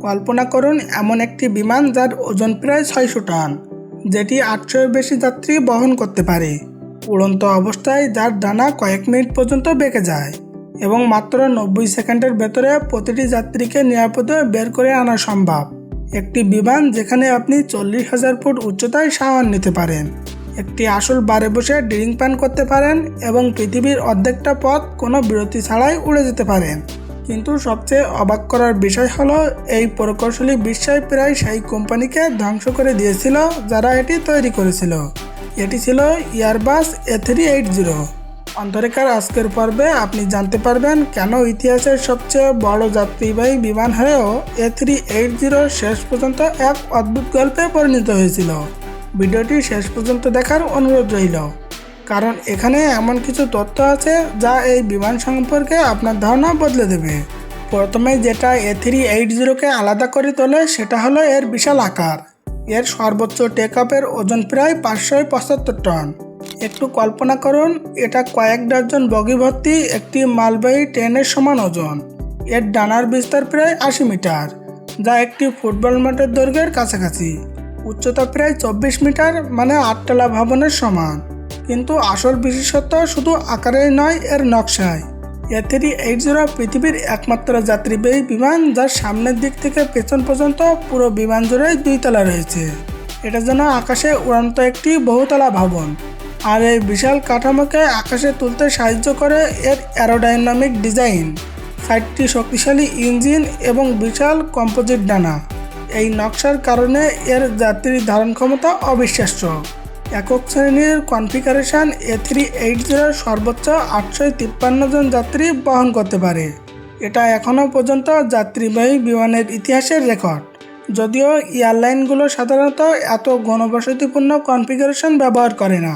কল্পনা করুন এমন একটি বিমান যার ওজন প্রায় 600 টন, যেটি 800-এর বেশি যাত্রী বহন করতে পারে। উড়ন্ত অবস্থায় যার ডানা কয়েক মিনিট পর্যন্ত বেঁকে যায় এবং মাত্র 90 সেকেন্ডের ভেতরে প্রতিটি যাত্রীকে নিরাপদে বের করে আনা সম্ভব। একটি বিমান যেখানে আপনি 40,000 ফুট উচ্চতায় শাওয়ার নিতে পারেন, একটি আসল বারে বসে ড্রিঙ্ক পান করতে পারেন এবং পৃথিবীর অর্ধেকটা পথ কোনো বিরতি ছাড়াই উড়ে যেতে পারেন। কিন্তু সবচেয়ে অবাক করার বিষয় হলো এই প্রকৌশলী বিস্ময় প্রায় সেই কোম্পানিকে ধ্বংস করে দিয়েছিল যারা এটি তৈরি করেছিল। এটি ছিল এয়ারবাস A380। অন্তরিকার আজকের পর্বে আপনি জানতে পারবেন কেন ইতিহাসের সবচেয়ে বড় যাত্রীবাহী বিমান হয়েও A380 শেষ পর্যন্ত এক অদ্ভুত গল্পে পরিণত হয়েছিল। ভিডিওটি শেষ পর্যন্ত দেখার অনুরোধ রইল, কারণ এখানে এমন কিছু তথ্য আছে যা এই বিমান সম্পর্কে আপনার ধারণা বদলে দেবে। প্রথমে যেটা A380-কে আলাদা করে তোলে সেটা হলো এর বিশাল আকার। এর সর্বোচ্চ টেকঅফের ওজন প্রায় 575 টন। একটু কল্পনা করুন, এটা কয়েক ডজন বগি ভর্তি একটি মালবাহী ট্রেনের সমান ওজন। এর ডানার বিস্তার প্রায় 80 মিটার, যা একটি ফুটবল মাঠের দৈর্ঘ্যের কাছাকাছি। উচ্চতা প্রায় 24 মিটার, মানে 8তলা ভবনের সমান। কিন্তু আসল বিশেষত্ব শুধু আকারেই নয়, এর নকশায়। A380 পৃথিবীর একমাত্র যাত্রীবাহী বিমান যার সামনের দিক থেকে পেছন পর্যন্ত পুরো বিমান জুড়ে 2 তলা রয়েছে। এটা যেন আকাশে উড়ন্ত একটি বহুতলা ভবন। আর এই বিশাল কাঠামোকে আকাশে তুলতে সাহায্য করে এর অ্যারোডাইনামিক ডিজাইন, 4টি শক্তিশালী ইঞ্জিন এবং বিশাল কম্পোজিট ডানা। এই নকশার কারণে এর যাত্রী ধারণ ক্ষমতা অবিশ্বাস্য। একক শ্রেণীর কনফিগারেশন A380 সর্বোচ্চ 853 জন যাত্রী বহন করতে পারে। এটা এখনও পর্যন্ত যাত্রীবাহী বিমানের ইতিহাসের রেকর্ড। যদিও এয়ারলাইনগুলো সাধারণত এত ঘনবসতিপূর্ণ কনফিগারেশন ব্যবহার করে না।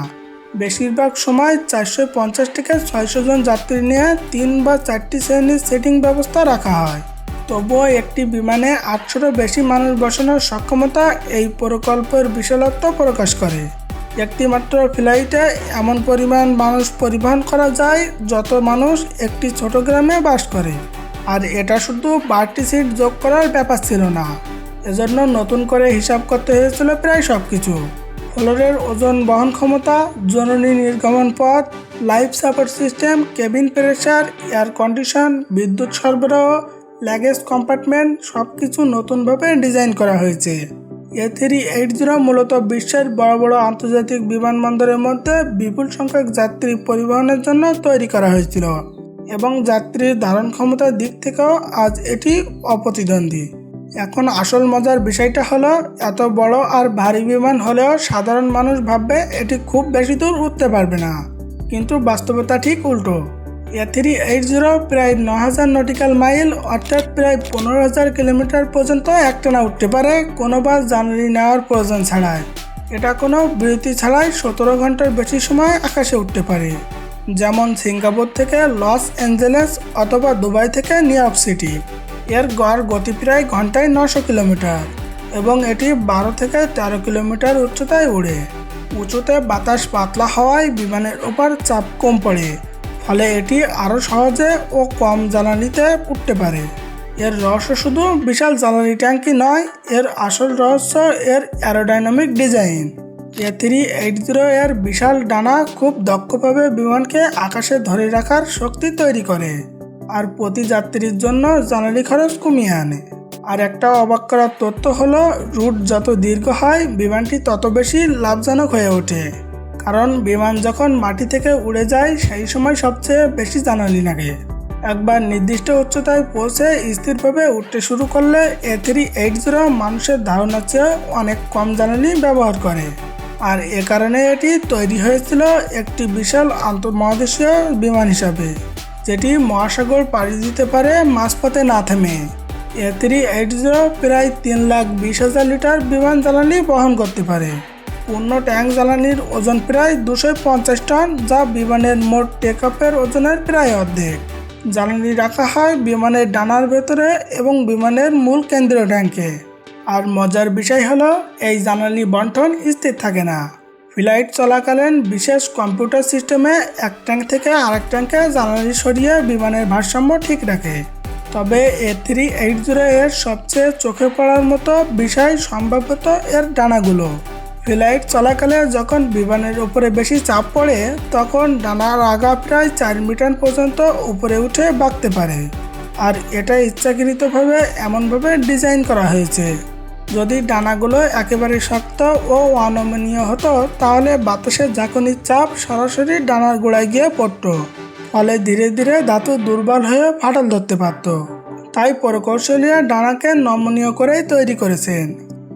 বেশিরভাগ সময় 450 থেকে 600 জন যাত্রী নিয়ে 3 বা 4টি শ্রেণীর সিটিং ব্যবস্থা রাখা হয়। তবুও একটি বিমানে 800-এরও বেশি মানুষ বসানোর সক্ষমতা এই প্রকল্পের বিশালত্ব প্রকাশ করে। একটি মাত্র ফ্লাইটে এমন পরিমাণ মানুষ পরিবহন করা যায় যত মানুষ একটি ছোট গ্রামে বাস করে। আর এটা শুধু বাড়তি সিট যোগ করার ব্যাপার ছিল না, এজন্য নতুন করে হিসাব করতে হয়েছিল প্রায় সব কিছু। ফ্লোরের ওজন বহন ক্ষমতা, জরুরি নির্গমন পথ, life support system, cabin pressure, air condition, বিদ্যুৎ সরবরাহ, লাগেজ কম্পার্টমেন্ট সব কিছু নতুনভাবে ডিজাইন করা হয়েছে। A380 মূলত বিশ্বের বড় বড় আন্তর্জাতিক বিমানবন্দরের মধ্যে বিপুল সংখ্যক যাত্রী পরিবহনের জন্য তৈরি করা হয়েছিল এবং যাত্রীর ধারণ ক্ষমতার দিক থেকেও আজ এটি অপ্রতিদ্বন্দ্বী। এখন আসল মজার বিষয়টা হলো, এত বড় আর ভারী বিমান হলেও সাধারণ মানুষ ভাববে এটি খুব বেশি দূর উঠতে পারবে না, কিন্তু বাস্তবতা ঠিক উল্টো। A380 প্রায় 9000 নটিক্যাল মাইল অর্থাৎ প্রায় 15,000 কিলোমিটার পর্যন্ত একটানা উঠতে পারে কোনো বাস জানুয়ারি নেওয়ার প্রয়োজন ছাড়াই। এটা কোনো বিরতি ছাড়াই 17 ঘন্টার বেশি সময় আকাশে উঠতে পারে, যেমন সিঙ্গাপুর থেকে লস অ্যাঞ্জেলেস অথবা দুবাই থেকে নিউ ইয়র্ক সিটি। এর গড় গতি প্রায় ঘন্টায় 900 কিলোমিটার এবং এটি 12 থেকে 13 কিলোমিটার উচ্চতায় উড়ে। উঁচুতে বাতাস পাতলা হওয়ায় বিমানের উপর চাপ কম পড়ে, ফলে এটি আরও সহজে ও কম জ্বালানিতে উঠতে পারে। এর রহস্য শুধু বিশাল জ্বালানি ট্যাঙ্কি নয়, এর আসল রহস্য এর অ্যারোডাইনামিক ডিজাইন। A380 এর বিশাল ডানা খুব দক্ষভাবে বিমানকে আকাশে ধরে রাখার শক্তি তৈরি করে আর প্রতি যাত্রীর জন্য জ্বালানি খরচ কমিয়ে আনে। আর একটা অবাক করার তথ্য হলো, রুট যত দীর্ঘ হয় বিমানটি তত বেশি লাভজনক হয়ে ওঠে, কারণ বিমান যখন মাটি থেকে উড়ে যায় সেই সময় সবচেয়ে বেশি জ্বালানি লাগে। একবার নির্দিষ্ট উচ্চতায় পৌঁছে স্থিরভাবে উঠতে শুরু করলে A380 মানুষের ধারণার চেয়ে অনেক কম জ্বালানি ব্যবহার করে। আর এ কারণে এটি তৈরি হয়েছিল একটি বিশাল আন্তঃমহাদেশীয় বিমান হিসাবে, যেটি মহাসাগর পাড়ি দিতে পারে মাঝপথে না থেমে। A380 প্রায় 3,20,000 লিটার বিমান জ্বালানি বহন করতে পারে। পূর্ণ ট্যাঙ্ক জ্বালানির ওজন প্রায় 250 টন, যা বিমানের মোট টেকঅফের ওজনের প্রায় অর্ধেক। জ্বালানি রাখা হয় বিমানের ডানার ভেতরে এবং বিমানের মূল কেন্দ্রীয় ট্যাঙ্কে। আর মজার বিষয় হলো, এই জ্বালানি বণ্টন স্থির থাকে না। ফ্লাইট চলাকালীন বিশেষ কম্পিউটার সিস্টেমে এক ট্যাঙ্ক থেকে আরেক ট্যাঙ্কে জ্বালানি সরিয়ে বিমানের ভারসাম্য ঠিক রাখে। তবে A380 এর সবচেয়ে চোখে পড়ার মতো বিষয় সম্ভবত এর ডানাগুলো। ফ্লাইট চলাকালে যখন বিমানের উপরে বেশি চাপ পড়ে তখন ডানার আগা প্রায় 4 মিটার পর্যন্ত উপরে উঠে বাঁকতে পারে। আর এটা ইচ্ছাকৃতভাবে এমনভাবে ডিজাইন করা হয়েছে, যদি ডানাগুলো একেবারে শক্ত ও অনমনীয় হতো তাহলে বাতাসের ঝাঁকুনির চাপ সরাসরি ডানার গোড়ায় গিয়ে পড়ত, ফলে ধীরে ধীরে ধাতু দুর্বল হয়ে ফাটল ধরতে পারত। তাই প্রকৌশলীরা ডানাকে নমনীয় করেই তৈরি করেছেন।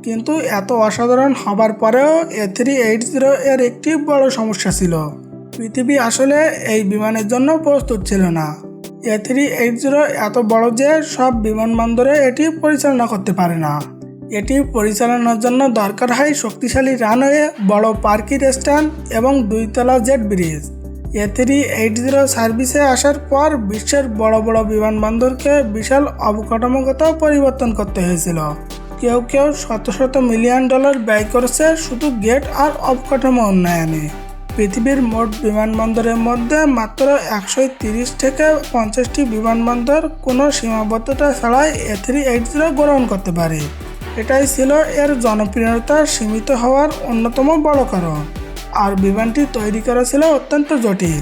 কিন্তু এত অসাধারণ হবার পরেও A380 এর একটি বড় সমস্যা ছিল। পৃথিবী আসলে এই বিমানের জন্য প্রস্তুত ছিল না। A380 এত বড় যে সব বিমানবন্দরে এটি পরিচালনা করতে পারে না। এটি পরিচালনার জন্য দরকার হয় শক্তিশালী রানওয়ে, বড় পার্কিং স্ট্যান্ড এবং 2 তলা জেট ব্রিজ। A380 সার্ভিসে আসার পর বিশ্বের বড় বড় বিমানবন্দরকে বিশাল অবকাঠামোগত পরিবর্তন করতে হয়েছিল। কেউ কেউ শত শত মিলিয়ন ডলার ব্যয় করেছে শুধু গেট আর অবকাঠামো উন্নয়নে। পৃথিবীর মোট বিমানবন্দরের মধ্যে মাত্র 130 থেকে 50টি বিমানবন্দর কোনো সীমাবদ্ধতা ছাড়াই A380 গ্রহণ করতে পারে। এটাই ছিল এর জনপ্রিয়তা সীমিত হওয়ার অন্যতম বড় কারণ। আর বিমানটি তৈরি করা ছিল অত্যন্ত জটিল।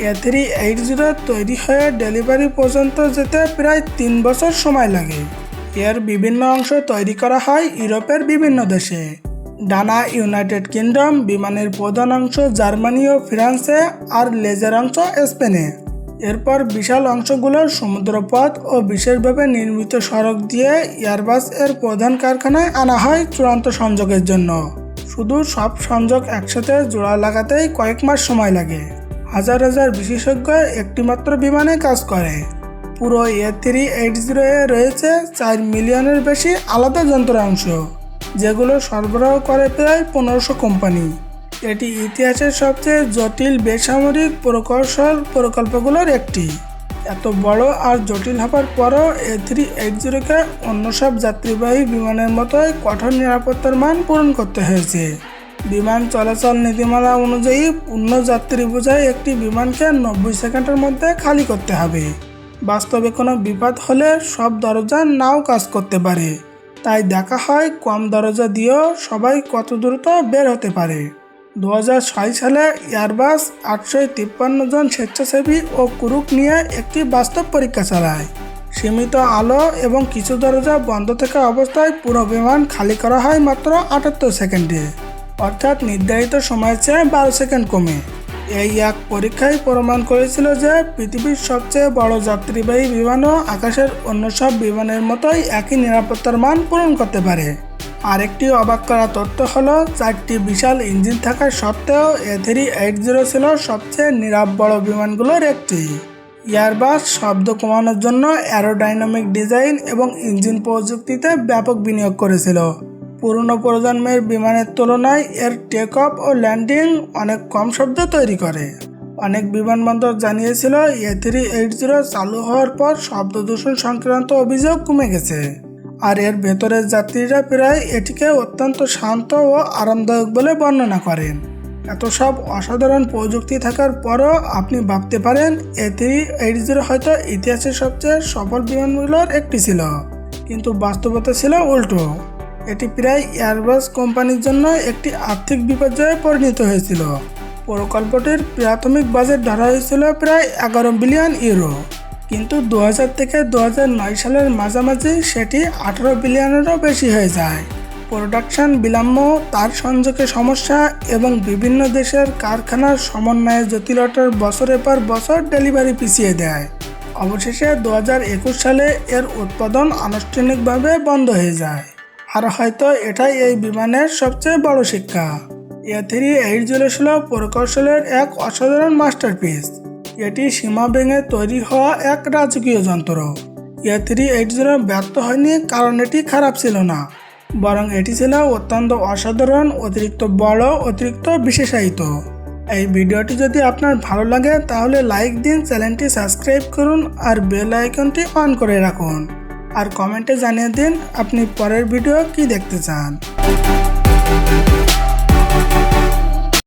A380 তৈরি হয়ে ডেলিভারি পর্যন্ত যেতে প্রায় 3 বছর সময় লাগে। এর বিভিন্ন অংশ তৈরি করা হয় ইউরোপের বিভিন্ন দেশে। ডানা ইউনাইটেড কিংডম, বিমানের প্রধান অংশ জার্মানি ও ফ্রান্সে, আর লেজের অংশ স্পেনে। এরপর বিশাল অংশগুলো সমুদ্রপথ ও বিশেষভাবে নির্মিত সড়ক দিয়ে এয়ারবাস এর প্রধান কারখানায় আনা হয় চূড়ান্ত সংযোগের জন্য। শুধু সব সংযোগ একসাথে জোড়া লাগাতেই কয়েক মাস সময় লাগে। হাজার হাজার বিশেষজ্ঞ একটিমাত্র বিমানে কাজ করে। পুরো A380 এ রয়েছে 4 মিলিয়নের বেশি আলাদা যন্ত্রাংশ, যেগুলো সরবরাহ করে প্রায় 1500 কোম্পানি। এটি ইতিহাসের সবচেয়ে জটিল বেসামরিক প্রকৌশল প্রকল্পগুলোর একটি। এত বড় আর জটিল হবার পরও A380-কে অন্য সব যাত্রীবাহী বিমানের মতোই কঠোর নিরাপত্তার মান পূরণ করতে হয়েছে। বিমান চলাচল নীতিমালা অনুযায়ী পূর্ণ যাত্রী বোঝাই একটি বিমানকে 90 সেকেন্ডের মধ্যে খালি করতে হবে। বাস্তবে কোনো বিপদ হলে সব দরজা নাও কাজ করতে পারে, তাই দেখা হয় কম দরজা দিয়েও সবাই কত দ্রুত বের হতে পারে। 2006 সালে এয়ারবাস 853 জন স্বেচ্ছাসেবী ও ক্রুক নিয়ে একটি বাস্তব পরীক্ষা চালায়। সীমিত আলো এবং কিছু দরজা বন্ধ থাকা অবস্থায় পুরো বিমান খালি করা হয় মাত্র 78 সেকেন্ডে, অর্থাৎ নির্ধারিত সময়ের চেয়ে 12 সেকেন্ড কমে। এই এক পরীক্ষায় প্রমাণ করেছিল যে পৃথিবীর সবচেয়ে বড় যাত্রীবাহী বিমানও আকাশের অন্য সব বিমানের মতোই একই নিরাপত্তার মান পূরণ করতে পারে। আরেকটি অবাক করা তথ্য হলো 4টি বিশাল ইঞ্জিন থাকা সত্ত্বেও A380 ছিল সবচেয়ে নীরব বড় বিমানগুলোর একটি। এয়ারবাস শব্দ কমানোর জন্য অ্যারোডাইনামিক ডিজাইন এবং ইঞ্জিন প্রযুক্তিতে ব্যাপক বিনিয়োগ করেছিল। পুরনো প্রজন্মের বিমানের তুলনায় এর টেক অফ ও ল্যান্ডিং অনেক কম শব্দ তৈরি করে। অনেক বিমানবন্দর জানিয়েছিল A380 চালু হওয়ার পর শব্দ দূষণ সংক্রান্ত অভিযোগ কমে গেছে। আর এর ভেতরের যাত্রীরা প্রায় এটিকে অত্যন্ত শান্ত ও আরামদায়ক বলে বর্ণনা করেন। এত সব অসাধারণ প্রযুক্তি থাকার পরও আপনি ভাবতে পারেন A380 হয়তো ইতিহাসের সবচেয়ে সফল বিমানগুলোর একটি ছিল, কিন্তু বাস্তবতা ছিল উল্টো। এটি প্রায় এয়ারবাস কোম্পানির জন্য একটি আর্থিক বিপর্যয়ে পরিণত হয়েছিল। প্রকল্পটির প্রাথমিক বাজেট ধরা হয়েছিল প্রায় 11 বিলিয়ন ইউরো, কিন্তু 2000 থেকে 2009 সালের মাঝামাঝি সেটি 18 বিলিয়নেরও বেশি হয়ে যায়। প্রোডাকশন বিলম্ব, তার সংযোগে সমস্যা এবং বিভিন্ন দেশের কারখানার সমন্বয়ে জটিলতার বছরের পর বছর ডেলিভারি পিছিয়ে দেয়। অবশেষে 2021 সালে এর উৎপাদন আনুষ্ঠানিকভাবে বন্ধ হয়ে যায়। আর হয়তো এটাই এই বিমানের সবচেয়ে বড় শিক্ষা। A380 ছিল প্রকৌশলের এক অসাধারণ মাস্টারপিস। এটি সীমা ভেঙে তৈরি হওয়া এক রাজকীয় যন্ত্র। A380 ব্যর্থ হয়নি কারণ এটি খারাপ ছিল না, বরং এটি ছিল অত্যন্ত অসাধারণ, অতিরিক্ত বড়, অতিরিক্ত বিশেষায়িত। এই ভিডিওটি যদি আপনার ভালো লাগে তাহলে লাইক দিন, চ্যানেলটি সাবস্ক্রাইব করুন আর বেল আইকনটি অন করে রাখুন। আর কমেন্টে জানিয়ে দিন আপনি পরের ভিডিও কি দেখতে চান।